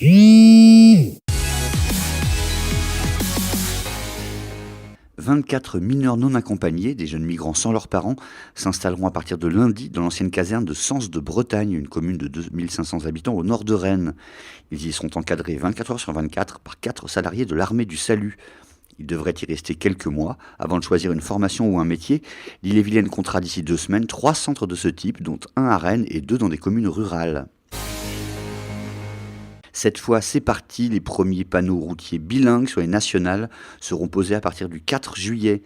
24 mineurs non accompagnés, des jeunes migrants sans leurs parents, s'installeront à partir de lundi dans l'ancienne caserne de Sens de Bretagne, une commune de 2500 habitants au nord de Rennes. Ils y seront encadrés 24 heures sur 24 par 4 salariés de l'armée du salut. Ils devraient y rester quelques mois avant de choisir une formation ou un métier. L'Ille-et-Vilaine comptera d'ici 2 semaines 3 centres de ce type, dont un à Rennes et 2 dans des communes rurales. Cette fois, c'est parti, les premiers panneaux routiers bilingues sur les nationales seront posés à partir du 4 juillet.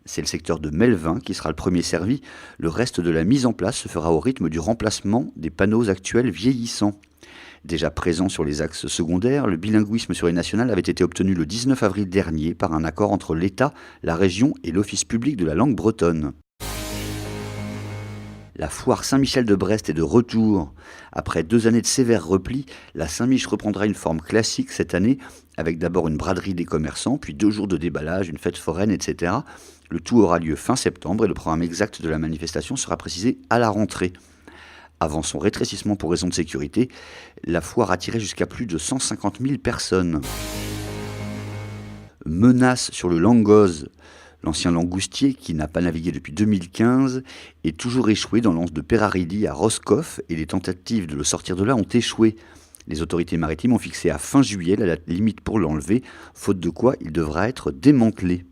C'est le secteur de Melvin qui sera le premier servi. Le reste de la mise en place se fera au rythme du remplacement des panneaux actuels vieillissants. Déjà présent sur les axes secondaires, le bilinguisme sur les nationales avait été obtenu le 19 avril dernier par un accord entre l'État, la région et l'Office public de la langue bretonne. La foire Saint-Michel de Brest est de retour. Après 2 années de sévère repli, la Saint-Mich reprendra une forme classique cette année, avec d'abord une braderie des commerçants, puis 2 jours de déballage, une fête foraine, etc. Le tout aura lieu fin septembre et le programme exact de la manifestation sera précisé à la rentrée. Avant son rétrécissement pour raison de sécurité, la foire attirait jusqu'à plus de 150 000 personnes. Menace sur le Langoz. L'ancien langoustier, qui n'a pas navigué depuis 2015, est toujours échoué dans l'anse de Peraridi à Roscoff et les tentatives de le sortir de là ont échoué. Les autorités maritimes ont fixé à fin juillet la date limite pour l'enlever, faute de quoi il devra être démantelé.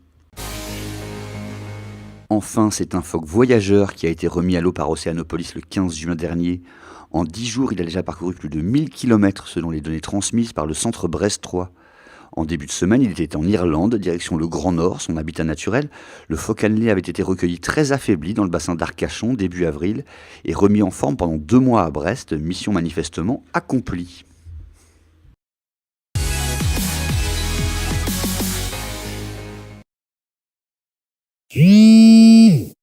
Enfin, c'est un phoque voyageur qui a été remis à l'eau par Océanopolis le 15 juin dernier. En 10 jours, il a déjà parcouru plus de 1000 km selon les données transmises par le centre Brest 3. En début de semaine, il était en Irlande, direction le Grand Nord, son habitat naturel. Le phoque annelé avait été recueilli très affaibli dans le bassin d'Arcachon début avril et remis en forme pendant 2 mois à Brest, mission manifestement accomplie.